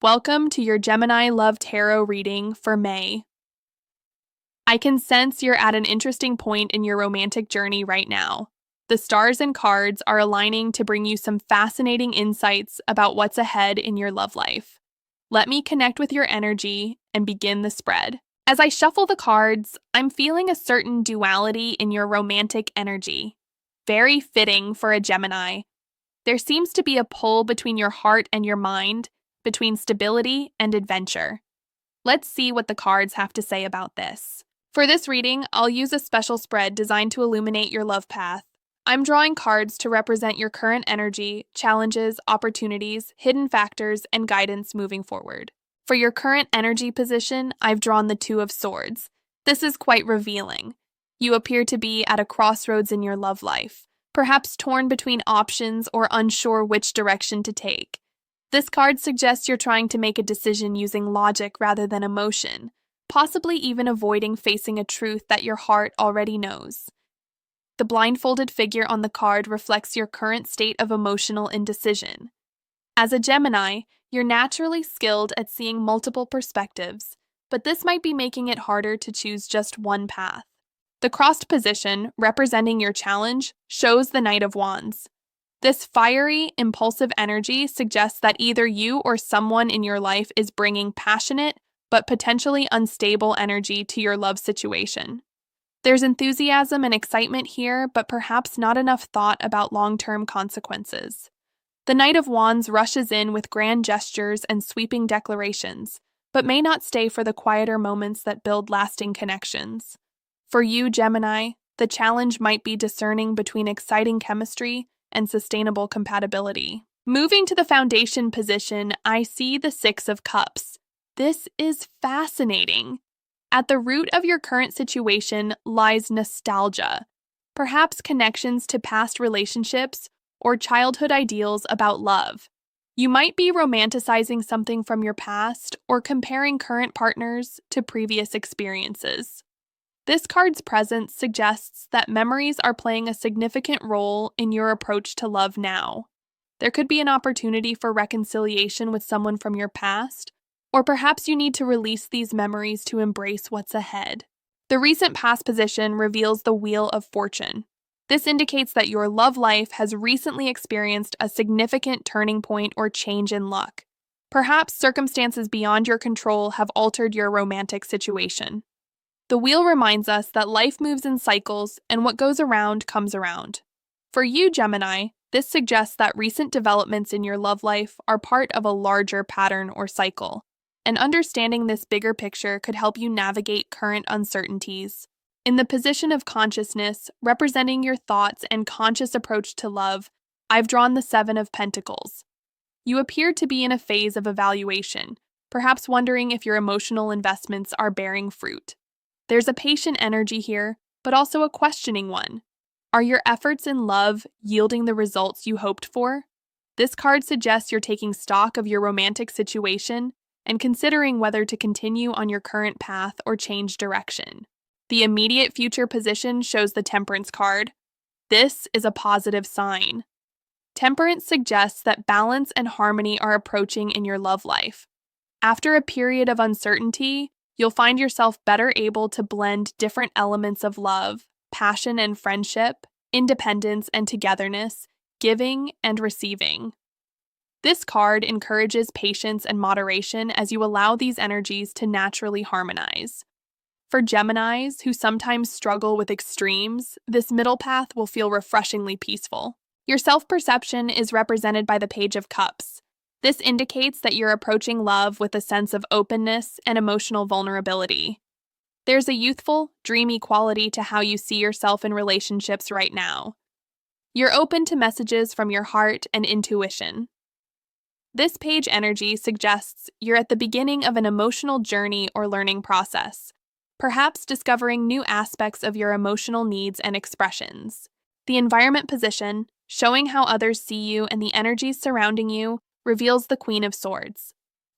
Welcome to your Gemini Love Tarot reading for May. I can sense you're at an interesting point in your romantic journey right now. The stars and cards are aligning to bring you some fascinating insights about what's ahead in your love life. Let me connect with your energy and begin the spread. As I shuffle the cards, I'm feeling a certain duality in your romantic energy. Very fitting for a Gemini. There seems to be a pull between your heart and your mind, between stability and adventure. Let's see what the cards have to say about this. For this reading, I'll use a special spread designed to illuminate your love path. I'm drawing cards to represent your current energy, challenges, opportunities, hidden factors, and guidance moving forward. For your current energy position, I've drawn the Two of Swords. This is quite revealing. You appear to be at a crossroads in your love life, perhaps torn between options or unsure which direction to take. This card suggests you're trying to make a decision using logic rather than emotion, possibly even avoiding facing a truth that your heart already knows. The blindfolded figure on the card reflects your current state of emotional indecision. As a Gemini, you're naturally skilled at seeing multiple perspectives, but this might be making it harder to choose just one path. The crossed position, representing your challenge, shows the Knight of Wands. This fiery, impulsive energy suggests that either you or someone in your life is bringing passionate, but potentially unstable energy to your love situation. There's enthusiasm and excitement here, but perhaps not enough thought about long-term consequences. The Knight of Wands rushes in with grand gestures and sweeping declarations, but may not stay for the quieter moments that build lasting connections. For you, Gemini, the challenge might be discerning between exciting chemistry and sustainable compatibility. Moving to the foundation position, I see the Six of Cups. This is fascinating. At the root of your current situation lies nostalgia, perhaps connections to past relationships or childhood ideals about love. You might be romanticizing something from your past or comparing current partners to previous experiences. This card's presence suggests that memories are playing a significant role in your approach to love now. There could be an opportunity for reconciliation with someone from your past, or perhaps you need to release these memories to embrace what's ahead. The recent past position reveals the Wheel of Fortune. This indicates that your love life has recently experienced a significant turning point or change in luck. Perhaps circumstances beyond your control have altered your romantic situation. The wheel reminds us that life moves in cycles and what goes around comes around. For you, Gemini, this suggests that recent developments in your love life are part of a larger pattern or cycle, and understanding this bigger picture could help you navigate current uncertainties. In the position of consciousness, representing your thoughts and conscious approach to love, I've drawn the Seven of Pentacles. You appear to be in a phase of evaluation, perhaps wondering if your emotional investments are bearing fruit. There's a patient energy here, but also a questioning one. Are your efforts in love yielding the results you hoped for? This card suggests you're taking stock of your romantic situation and considering whether to continue on your current path or change direction. The immediate future position shows the Temperance card. This is a positive sign. Temperance suggests that balance and harmony are approaching in your love life. After a period of uncertainty, you'll find yourself better able to blend different elements of love, passion and friendship, independence and togetherness, giving and receiving. This card encourages patience and moderation as you allow these energies to naturally harmonize. For Geminis who sometimes struggle with extremes, this middle path will feel refreshingly peaceful. Your self-perception is represented by the Page of Cups. This indicates that you're approaching love with a sense of openness and emotional vulnerability. There's a youthful, dreamy quality to how you see yourself in relationships right now. You're open to messages from your heart and intuition. This page energy suggests you're at the beginning of an emotional journey or learning process, perhaps discovering new aspects of your emotional needs and expressions. The environment position, showing how others see you and the energies surrounding you, reveals the Queen of Swords.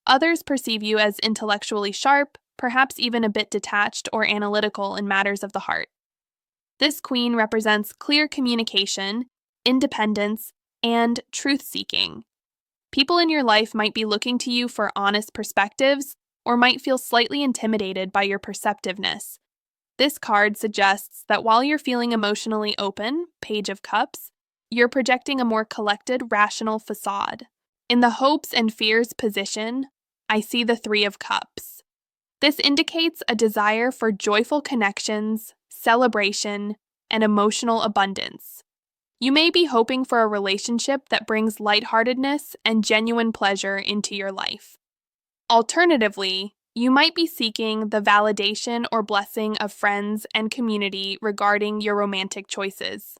Others perceive you as intellectually sharp, perhaps even a bit detached or analytical in matters of the heart. This queen represents clear communication, independence, and truth-seeking. People in your life might be looking to you for honest perspectives or might feel slightly intimidated by your perceptiveness. This card suggests that while you're feeling emotionally open, Page of Cups, you're projecting a more collected, rational facade. In the hopes and fears position, I see the Three of Cups. This indicates a desire for joyful connections, celebration, and emotional abundance. You may be hoping for a relationship that brings lightheartedness and genuine pleasure into your life. Alternatively, you might be seeking the validation or blessing of friends and community regarding your romantic choices.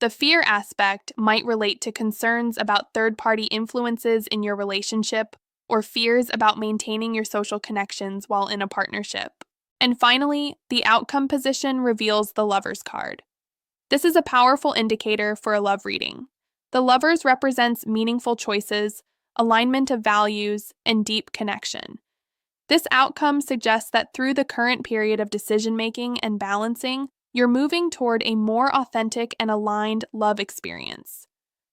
The fear aspect might relate to concerns about third-party influences in your relationship or fears about maintaining your social connections while in a partnership. And finally, the outcome position reveals the Lovers card. This is a powerful indicator for a love reading. The Lovers represents meaningful choices, alignment of values, and deep connection. This outcome suggests that through the current period of decision-making and balancing, you're moving toward a more authentic and aligned love experience.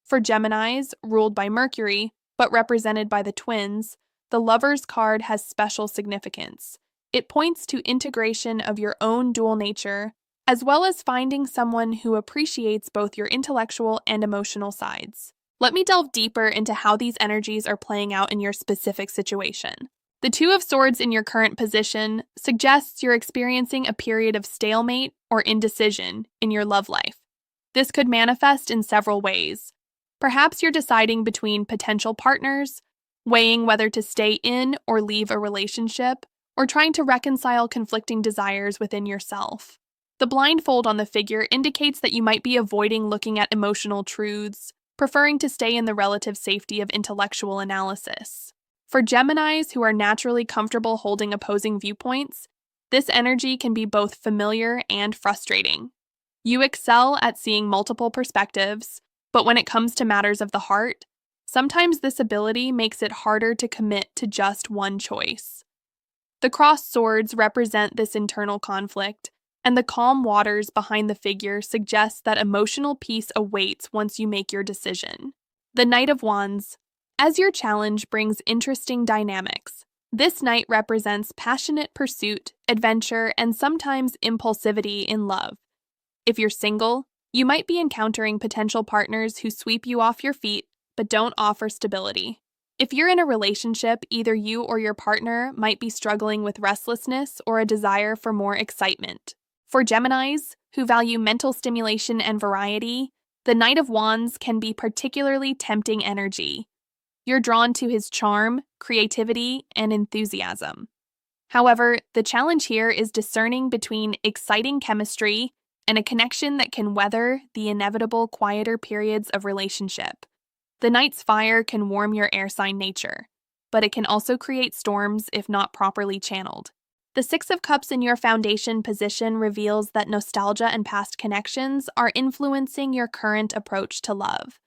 For Geminis, ruled by Mercury, but represented by the twins, the Lovers card has special significance. It points to integration of your own dual nature, as well as finding someone who appreciates both your intellectual and emotional sides. Let me delve deeper into how these energies are playing out in your specific situation. The Two of Swords in your current position suggests you're experiencing a period of stalemate or indecision in your love life. This could manifest in several ways. Perhaps you're deciding between potential partners, weighing whether to stay in or leave a relationship, or trying to reconcile conflicting desires within yourself. The blindfold on the figure indicates that you might be avoiding looking at emotional truths, preferring to stay in the relative safety of intellectual analysis. For Geminis who are naturally comfortable holding opposing viewpoints, this energy can be both familiar and frustrating. You excel at seeing multiple perspectives, but when it comes to matters of the heart, sometimes this ability makes it harder to commit to just one choice. The crossed swords represent this internal conflict, and the calm waters behind the figure suggest that emotional peace awaits once you make your decision. The Knight of Wands. As your challenge brings interesting dynamics, this knight represents passionate pursuit, adventure, and sometimes impulsivity in love. If you're single, you might be encountering potential partners who sweep you off your feet but don't offer stability. If you're in a relationship, either you or your partner might be struggling with restlessness or a desire for more excitement. For Geminis, who value mental stimulation and variety, the Knight of Wands can be particularly tempting energy. You're drawn to his charm, creativity, and enthusiasm. However, the challenge here is discerning between exciting chemistry and a connection that can weather the inevitable quieter periods of relationship. The Knight's fire can warm your air sign nature, but it can also create storms if not properly channeled. The Six of Cups in your foundation position reveals that nostalgia and past connections are influencing your current approach to love.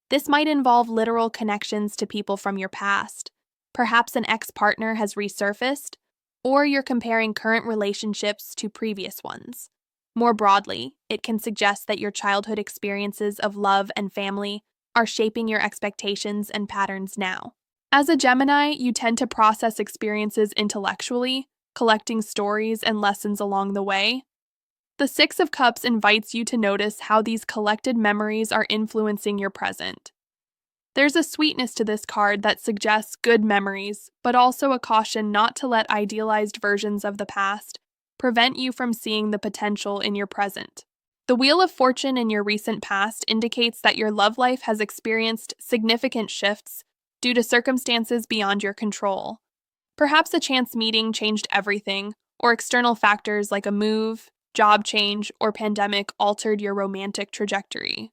This might involve literal connections to people from your past. Perhaps an ex-partner has resurfaced, or you're comparing current relationships to previous ones. More broadly, it can suggest that your childhood experiences of love and family are shaping your expectations and patterns now. As a Gemini, you tend to process experiences intellectually, collecting stories and lessons along the way. The Six of Cups invites you to notice how these collected memories are influencing your present. There's a sweetness to this card that suggests good memories, but also a caution not to let idealized versions of the past prevent you from seeing the potential in your present. The Wheel of Fortune in your recent past indicates that your love life has experienced significant shifts due to circumstances beyond your control. Perhaps a chance meeting changed everything, or external factors like a move, job change, or pandemic altered your romantic trajectory.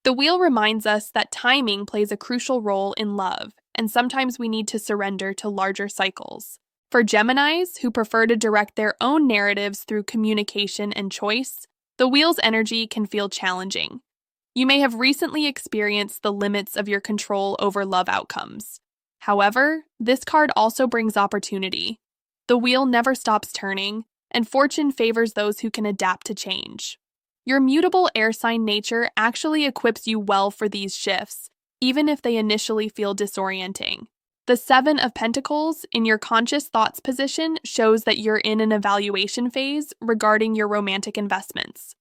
The wheel reminds us that timing plays a crucial role in love, and sometimes we need to surrender to larger cycles. For Geminis, who prefer to direct their own narratives through communication and choice, the wheel's energy can feel challenging. You may have recently experienced the limits of your control over love outcomes. However, this card also brings opportunity. The wheel never stops turning, and fortune favors those who can adapt to change. Your mutable air sign nature actually equips you well for these shifts, even if they initially feel disorienting. The Seven of Pentacles in your conscious thoughts position shows that you're in an evaluation phase regarding your romantic investments.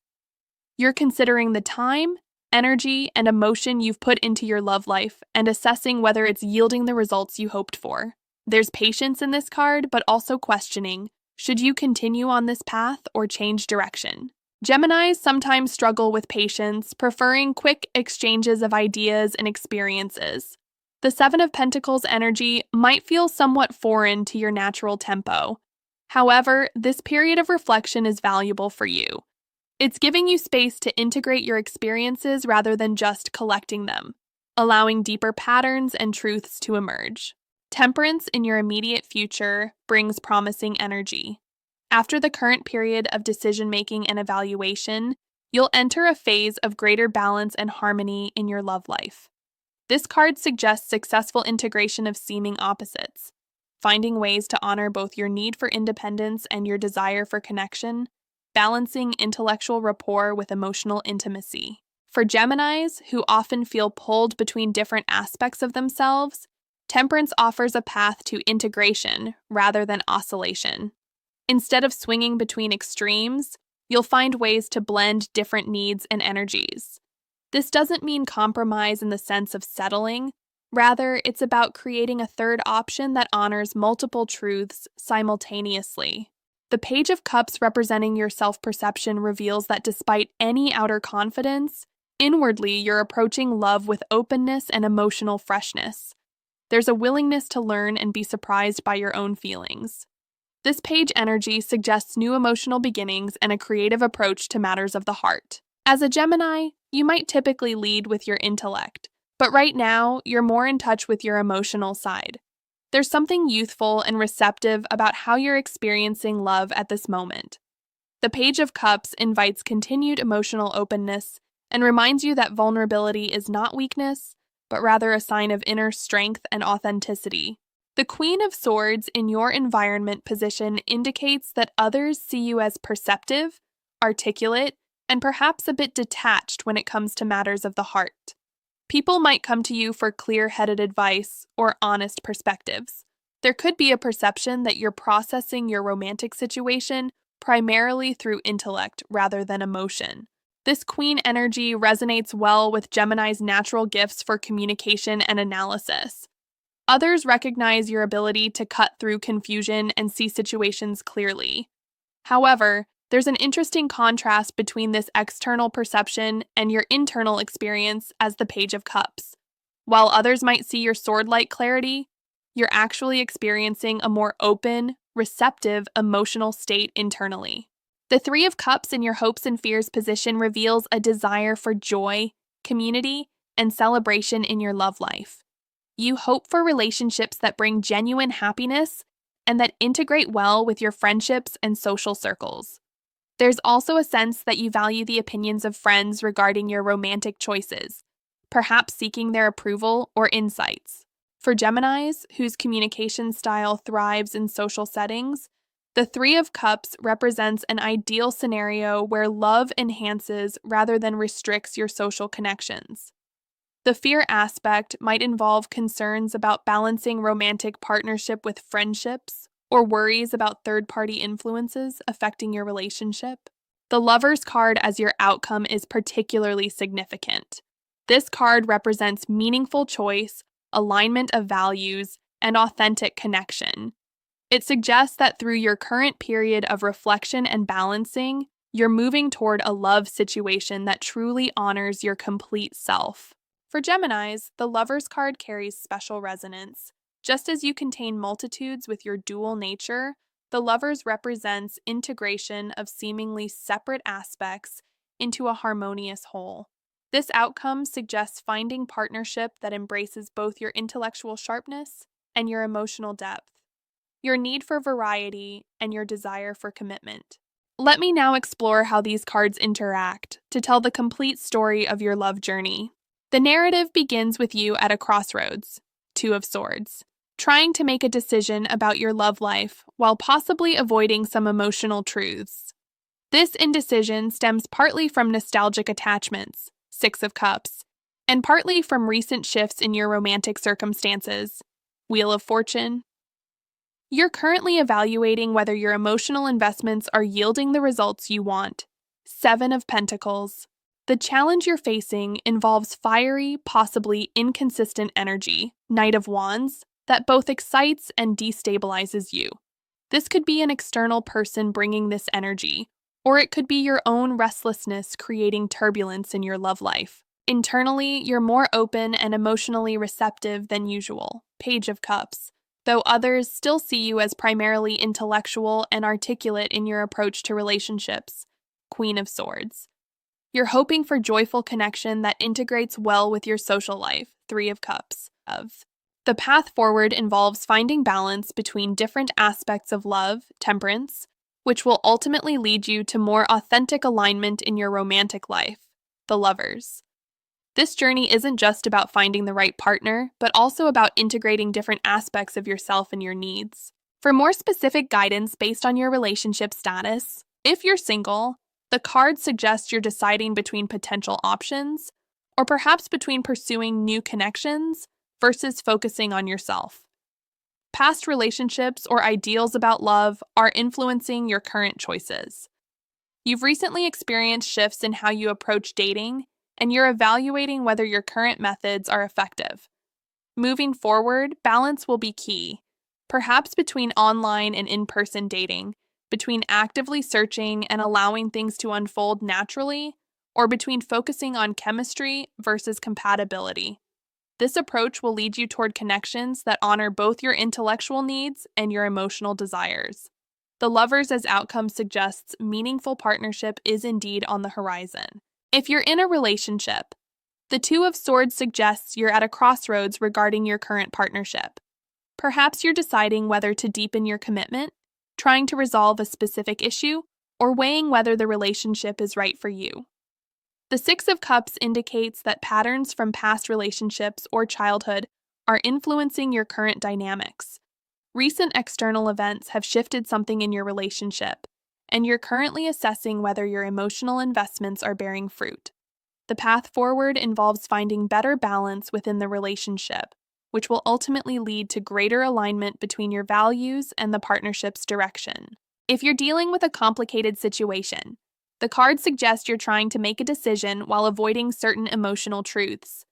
You're considering the time, energy, and emotion you've put into your love life and assessing whether it's yielding the results you hoped for. There's patience in this card, but also questioning, should you continue on this path or change direction? Geminis sometimes struggle with patience, preferring quick exchanges of ideas and experiences. The Seven of Pentacles energy might feel somewhat foreign to your natural tempo. However, this period of reflection is valuable for you. It's giving you space to integrate your experiences rather than just collecting them, allowing deeper patterns and truths to emerge. Temperance in your immediate future brings promising energy. After the current period of decision-making and evaluation, you'll enter a phase of greater balance and harmony in your love life. This card suggests successful integration of seeming opposites, finding ways to honor both your need for independence and your desire for connection, balancing intellectual rapport with emotional intimacy. For Geminis, who often feel pulled between different aspects of themselves, temperance offers a path to integration rather than oscillation. Instead of swinging between extremes, you'll find ways to blend different needs and energies. This doesn't mean compromise in the sense of settling. Rather, it's about creating a third option that honors multiple truths simultaneously. The Page of Cups representing your self-perception reveals that despite any outer confidence, inwardly you're approaching love with openness and emotional freshness. There's a willingness to learn and be surprised by your own feelings. This page energy suggests new emotional beginnings and a creative approach to matters of the heart. As a Gemini, you might typically lead with your intellect, but right now you're more in touch with your emotional side. There's something youthful and receptive about how you're experiencing love at this moment. The Page of Cups invites continued emotional openness and reminds you that vulnerability is not weakness, but rather a sign of inner strength and authenticity. The Queen of Swords in your environment position indicates that others see you as perceptive, articulate, and perhaps a bit detached when it comes to matters of the heart. People might come to you for clear-headed advice or honest perspectives. There could be a perception that you're processing your romantic situation primarily through intellect rather than emotion. This Queen energy resonates well with Gemini's natural gifts for communication and analysis. Others recognize your ability to cut through confusion and see situations clearly. However, there's an interesting contrast between this external perception and your internal experience as the Page of Cups. While others might see your sword-like clarity, you're actually experiencing a more open, receptive, emotional state internally. The Three of Cups in your hopes and fears position reveals a desire for joy, community, and celebration in your love life. You hope for relationships that bring genuine happiness and that integrate well with your friendships and social circles. There's also a sense that you value the opinions of friends regarding your romantic choices, perhaps seeking their approval or insights. For Geminis, whose communication style thrives in social settings, the Three of Cups represents an ideal scenario where love enhances rather than restricts your social connections. The fear aspect might involve concerns about balancing romantic partnership with friendships, or worries about third-party influences affecting your relationship. The Lover's card as your outcome is particularly significant. This card represents meaningful choice, alignment of values, and authentic connection. It suggests that through your current period of reflection and balancing, you're moving toward a love situation that truly honors your complete self. For Geminis, the Lover's card carries special resonance. Just as you contain multitudes with your dual nature, the Lovers represents integration of seemingly separate aspects into a harmonious whole. This outcome suggests finding partnership that embraces both your intellectual sharpness and your emotional depth, your need for variety, and your desire for commitment. Let me now explore how these cards interact to tell the complete story of your love journey. The narrative begins with you at a crossroads, Two of Swords, trying to make a decision about your love life while possibly avoiding some emotional truths. This indecision stems partly from nostalgic attachments, Six of Cups, and partly from recent shifts in your romantic circumstances. Wheel of Fortune. You're currently evaluating whether your emotional investments are yielding the results you want. Seven of Pentacles. The challenge you're facing involves fiery, possibly inconsistent energy, Knight of Wands, that both excites and destabilizes you. This could be an external person bringing this energy, or it could be your own restlessness creating turbulence in your love life. Internally, you're more open and emotionally receptive than usual, Page of Cups, though others still see you as primarily intellectual and articulate in your approach to relationships, Queen of Swords. You're hoping for joyful connection that integrates well with your social life, Three of Cups. The path forward involves finding balance between different aspects of love, Temperance, which will ultimately lead you to more authentic alignment in your romantic life, the Lovers. This journey isn't just about finding the right partner, but also about integrating different aspects of yourself and your needs. For more specific guidance based on your relationship status, if you're single, the cards suggest you're deciding between potential options, or perhaps between pursuing new connections versus focusing on yourself. Past relationships or ideals about love are influencing your current choices. You've recently experienced shifts in how you approach dating, and you're evaluating whether your current methods are effective. Moving forward, balance will be key, perhaps between online and in-person dating, between actively searching and allowing things to unfold naturally, or between focusing on chemistry versus compatibility. This approach will lead you toward connections that honor both your intellectual needs and your emotional desires. The Lovers as outcome suggests meaningful partnership is indeed on the horizon. If you're in a relationship, the Two of Swords suggests you're at a crossroads regarding your current partnership. Perhaps you're deciding whether to deepen your commitment, trying to resolve a specific issue, or weighing whether the relationship is right for you. The Six of Cups indicates that patterns from past relationships or childhood are influencing your current dynamics. Recent external events have shifted something in your relationship, and you're currently assessing whether your emotional investments are bearing fruit. The path forward involves finding better balance within the relationship, which will ultimately lead to greater alignment between your values and the partnership's direction. If you're dealing with a complicated situation, the cards suggest you're trying to make a decision while avoiding certain emotional truths.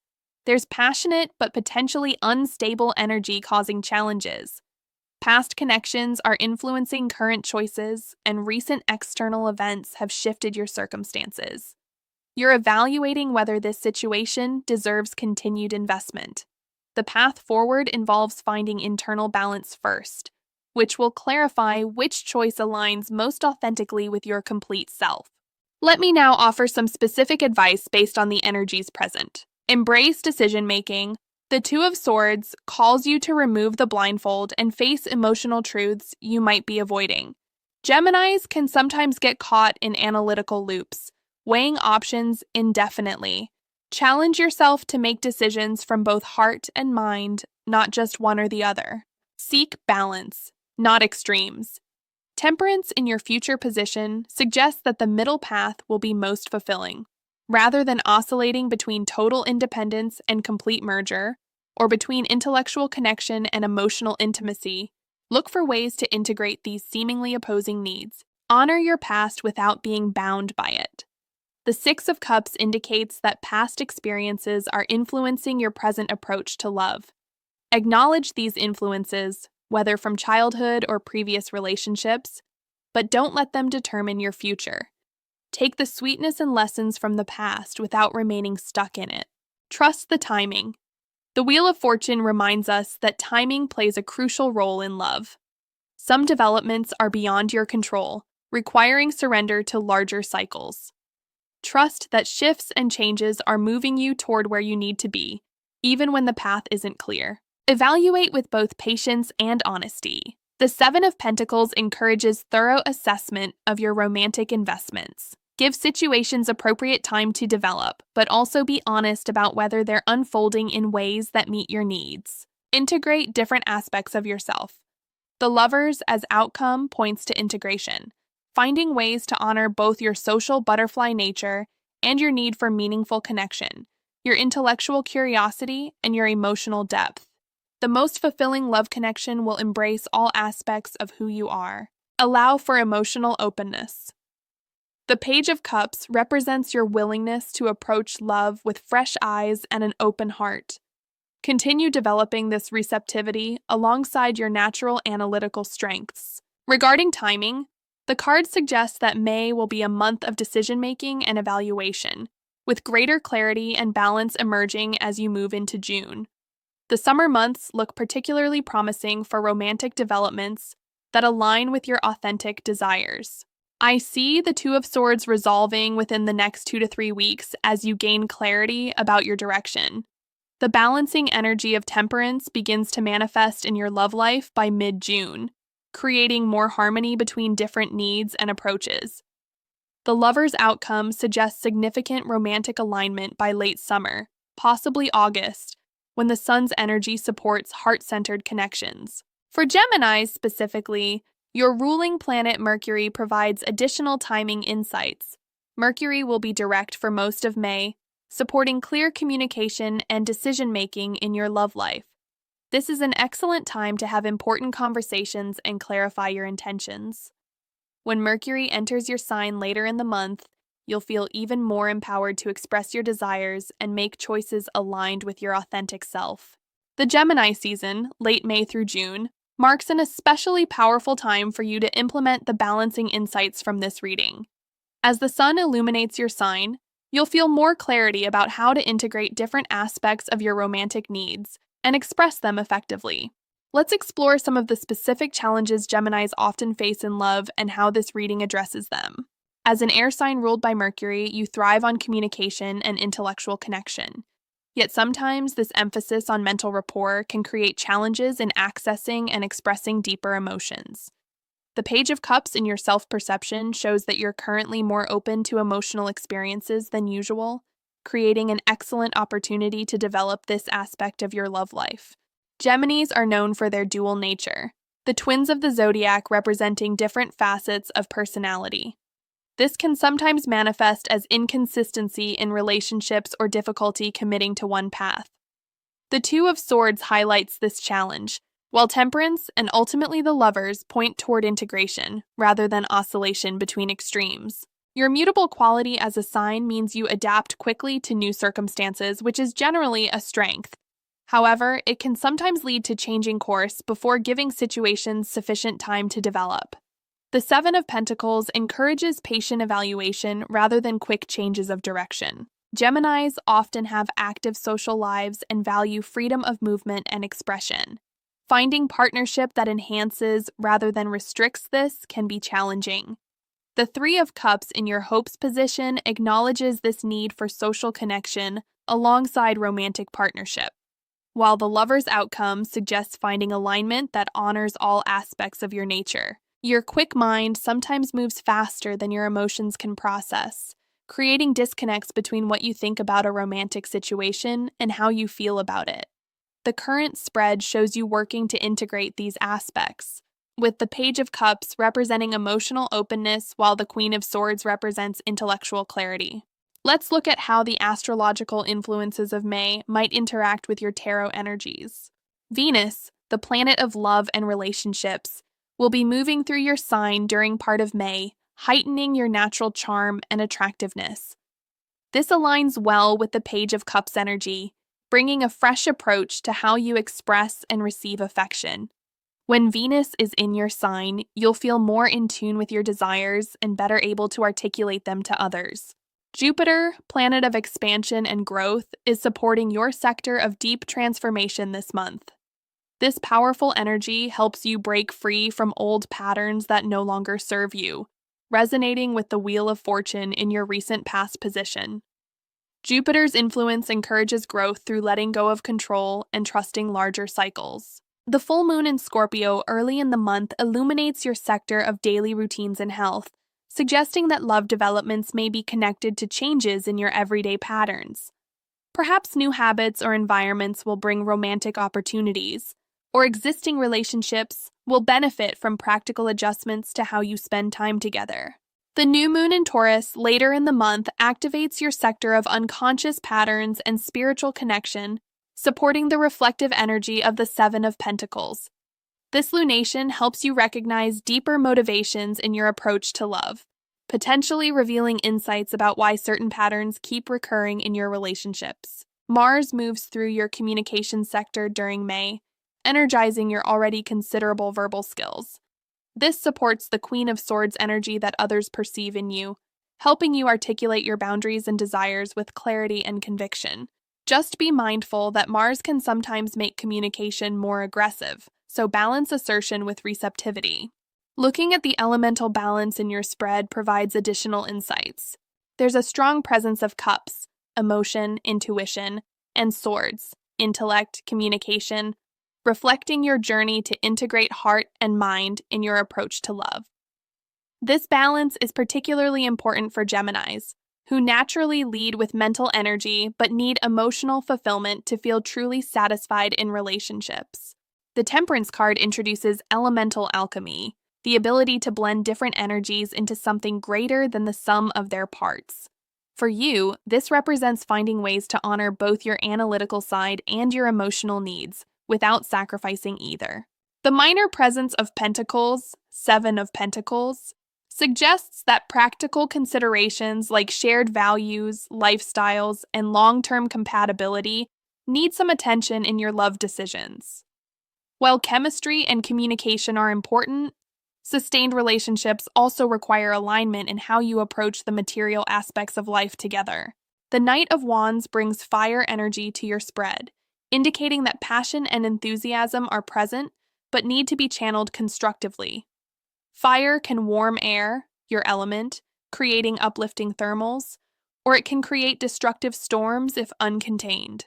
There's passionate but potentially unstable energy causing challenges. Past connections are influencing current choices, and recent external events have shifted your circumstances. You're evaluating whether this situation deserves continued investment. The path forward involves finding internal balance first, which will clarify which choice aligns most authentically with your complete self. Let me now offer some specific advice based on the energies present. Embrace decision-making. The Two of Swords calls you to remove the blindfold and face emotional truths you might be avoiding. Geminis can sometimes get caught in analytical loops, weighing options indefinitely. Challenge yourself to make decisions from both heart and mind, not just one or the other. Seek balance, not extremes. Temperance in your future position suggests that the middle path will be most fulfilling. Rather than oscillating between total independence and complete merger, or between intellectual connection and emotional intimacy, look for ways to integrate these seemingly opposing needs. Honor your past without being bound by it. The Six of Cups indicates that past experiences are influencing your present approach to love. Acknowledge these influences, whether from childhood or previous relationships, but don't let them determine your future. Take the sweetness and lessons from the past without remaining stuck in it. Trust the timing. The Wheel of Fortune reminds us that timing plays a crucial role in love. Some developments are beyond your control, requiring surrender to larger cycles. Trust that shifts and changes are moving you toward where you need to be, even when the path isn't clear. Evaluate with both patience and honesty. The Seven of Pentacles encourages thorough assessment of your romantic investments. Give situations appropriate time to develop, but also be honest about whether they're unfolding in ways that meet your needs. Integrate different aspects of yourself. The Lovers as outcome points to integration, finding ways to honor both your social butterfly nature and your need for meaningful connection. your intellectual curiosity, and your emotional depth. The most fulfilling love connection will embrace all aspects of who you are. Allow for emotional openness. The Page of Cups represents your willingness to approach love with fresh eyes and an open heart. Continue developing this receptivity alongside your natural analytical strengths. Regarding timing, the card suggests that May will be a month of decision-making and evaluation, with greater clarity and balance emerging as you move into June. The summer months look particularly promising for romantic developments that align with your authentic desires. I see the Two of Swords resolving within the next 2 to 3 weeks as you gain clarity about your direction. The balancing energy of temperance begins to manifest in your love life by mid-June, creating more harmony between different needs and approaches. The Lover's outcome suggests significant romantic alignment by late summer, possibly August, when the sun's energy supports heart-centered connections. For Geminis specifically, your ruling planet Mercury provides additional timing insights. Mercury will be direct for most of May, supporting clear communication and decision-making in your love life. This is an excellent time to have important conversations and clarify your intentions. When Mercury enters your sign later in the month, you'll feel even more empowered to express your desires and make choices aligned with your authentic self. The Gemini season, late May through June, marks an especially powerful time for you to implement the balancing insights from this reading. As the sun illuminates your sign, you'll feel more clarity about how to integrate different aspects of your romantic needs and express them effectively. Let's explore some of the specific challenges Geminis often face in love and how this reading addresses them. As an air sign ruled by Mercury, you thrive on communication and intellectual connection. Yet sometimes this emphasis on mental rapport can create challenges in accessing and expressing deeper emotions. The Page of Cups in your self-perception shows that you're currently more open to emotional experiences than usual, creating an excellent opportunity to develop this aspect of your love life. Geminis are known for their dual nature, the twins of the zodiac representing different facets of personality. This can sometimes manifest as inconsistency in relationships or difficulty committing to one path. The Two of Swords highlights this challenge, while Temperance and ultimately the Lovers point toward integration, rather than oscillation between extremes. Your mutable quality as a sign means you adapt quickly to new circumstances, which is generally a strength. However, it can sometimes lead to changing course before giving situations sufficient time to develop. The Seven of Pentacles encourages patient evaluation rather than quick changes of direction. Geminis often have active social lives and value freedom of movement and expression. Finding partnership that enhances rather than restricts this can be challenging. The Three of Cups in your hopes position acknowledges this need for social connection alongside romantic partnership, while the Lover's outcome suggests finding alignment that honors all aspects of your nature. Your quick mind sometimes moves faster than your emotions can process, creating disconnects between what you think about a romantic situation and how you feel about it. The current spread shows you working to integrate these aspects, with the Page of Cups representing emotional openness while the Queen of Swords represents intellectual clarity. Let's look at how the astrological influences of May might interact with your tarot energies. Venus, the planet of love and relationships, will be moving through your sign during part of May, heightening your natural charm and attractiveness. This aligns well with the Page of Cups energy, bringing a fresh approach to how you express and receive affection. When Venus is in your sign, you'll feel more in tune with your desires and better able to articulate them to others. Jupiter, planet of expansion and growth, is supporting your sector of deep transformation this month. This powerful energy helps you break free from old patterns that no longer serve you, resonating with the Wheel of Fortune in your recent past position. Jupiter's influence encourages growth through letting go of control and trusting larger cycles. The full moon in Scorpio early in the month illuminates your sector of daily routines and health, suggesting that love developments may be connected to changes in your everyday patterns. Perhaps new habits or environments will bring romantic opportunities, or existing relationships will benefit from practical adjustments to how you spend time together. The new moon in Taurus later in the month activates your sector of unconscious patterns and spiritual connection, supporting the reflective energy of the Seven of Pentacles. This lunation helps you recognize deeper motivations in your approach to love, potentially revealing insights about why certain patterns keep recurring in your relationships. Mars moves through your communication sector during May, energizing your already considerable verbal skills. This supports the Queen of Swords energy that others perceive in you, helping you articulate your boundaries and desires with clarity and conviction. Just be mindful that Mars can sometimes make communication more aggressive, so balance assertion with receptivity. Looking at the elemental balance in your spread provides additional insights. There's a strong presence of cups, emotion, intuition, and swords, intellect, communication, reflecting your journey to integrate heart and mind in your approach to love. This balance is particularly important for Geminis, who naturally lead with mental energy but need emotional fulfillment to feel truly satisfied in relationships. The Temperance card introduces elemental alchemy, the ability to blend different energies into something greater than the sum of their parts. For you, this represents finding ways to honor both your analytical side and your emotional needs, without sacrificing either. The minor presence of Pentacles, Seven of Pentacles, suggests that practical considerations like shared values, lifestyles, and long-term compatibility need some attention in your love decisions. While chemistry and communication are important, sustained relationships also require alignment in how you approach the material aspects of life together. The Knight of Wands brings fire energy to your spread, indicating that passion and enthusiasm are present but need to be channeled constructively. Fire can warm air, your element, creating uplifting thermals, or it can create destructive storms if uncontained.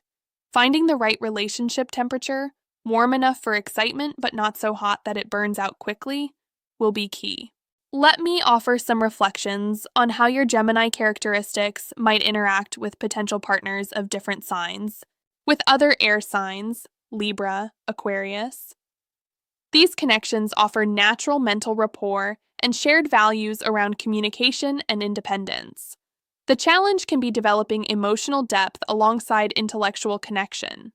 Finding the right relationship temperature, warm enough for excitement but not so hot that it burns out quickly, will be key. Let me offer some reflections on how your Gemini characteristics might interact with potential partners of different signs, with other air signs, Libra, Aquarius. These connections offer natural mental rapport and shared values around communication and independence. The challenge can be developing emotional depth alongside intellectual connection.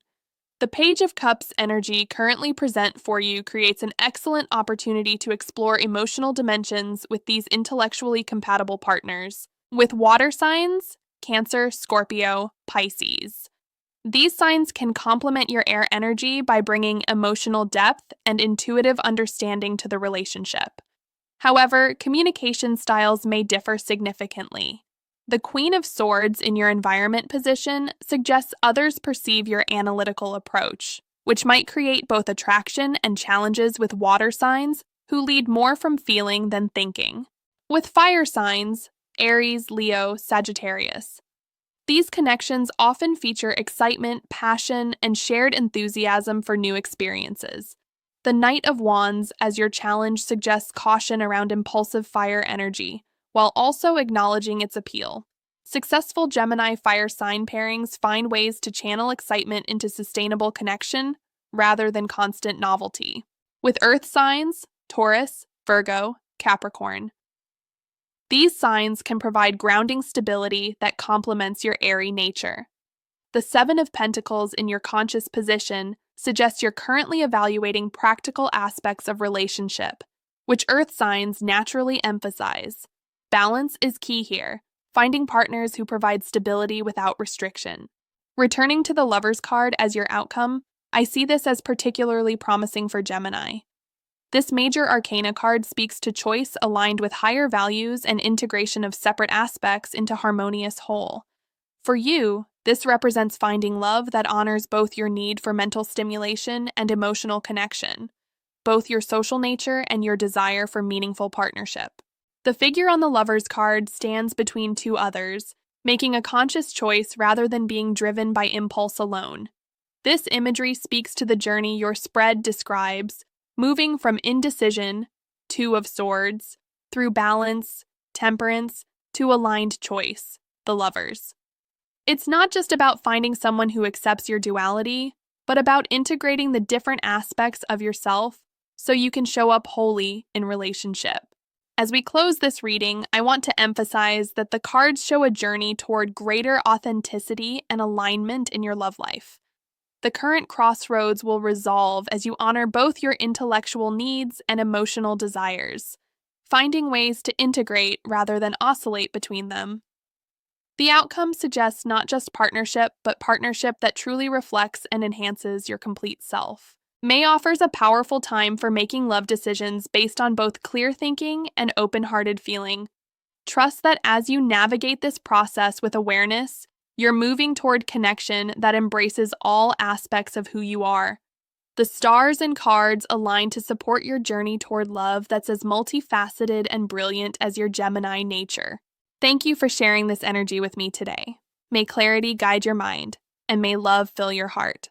The Page of Cups energy currently present for you creates an excellent opportunity to explore emotional dimensions with these intellectually compatible partners, with water signs, Cancer, Scorpio, Pisces. These signs can complement your air energy by bringing emotional depth and intuitive understanding to the relationship. However, communication styles may differ significantly. The Queen of Swords in your environment position suggests others perceive your analytical approach, which might create both attraction and challenges with water signs who lead more from feeling than thinking. With fire signs, Aries, Leo, Sagittarius. These connections often feature excitement, passion, and shared enthusiasm for new experiences. The Knight of Wands as your challenge suggests caution around impulsive fire energy, while also acknowledging its appeal. Successful Gemini fire sign pairings find ways to channel excitement into sustainable connection rather than constant novelty. With earth signs, Taurus, Virgo, Capricorn. These signs can provide grounding stability that complements your airy nature. The Seven of Pentacles in your conscious position suggests you're currently evaluating practical aspects of relationship, which earth signs naturally emphasize. Balance is key here, finding partners who provide stability without restriction. Returning to the Lovers card as your outcome, I see this as particularly promising for Gemini. This major arcana card speaks to choice aligned with higher values and integration of separate aspects into harmonious whole. For you, this represents finding love that honors both your need for mental stimulation and emotional connection, both your social nature and your desire for meaningful partnership. The figure on the Lovers card stands between two others, making a conscious choice rather than being driven by impulse alone. This imagery speaks to the journey your spread describes, moving from indecision, Two of Swords, through balance, temperance, to aligned choice, the Lovers. It's not just about finding someone who accepts your duality, but about integrating the different aspects of yourself so you can show up wholly in relationship. As we close this reading, I want to emphasize that the cards show a journey toward greater authenticity and alignment in your love life. The current crossroads will resolve as you honor both your intellectual needs and emotional desires, finding ways to integrate rather than oscillate between them. The outcome suggests not just partnership, but partnership that truly reflects and enhances your complete self. May offers a powerful time for making love decisions based on both clear thinking and open-hearted feeling. Trust that as you navigate this process with awareness, you're moving toward connection that embraces all aspects of who you are. The stars and cards align to support your journey toward love that's as multifaceted and brilliant as your Gemini nature. Thank you for sharing this energy with me today. May clarity guide your mind, and may love fill your heart.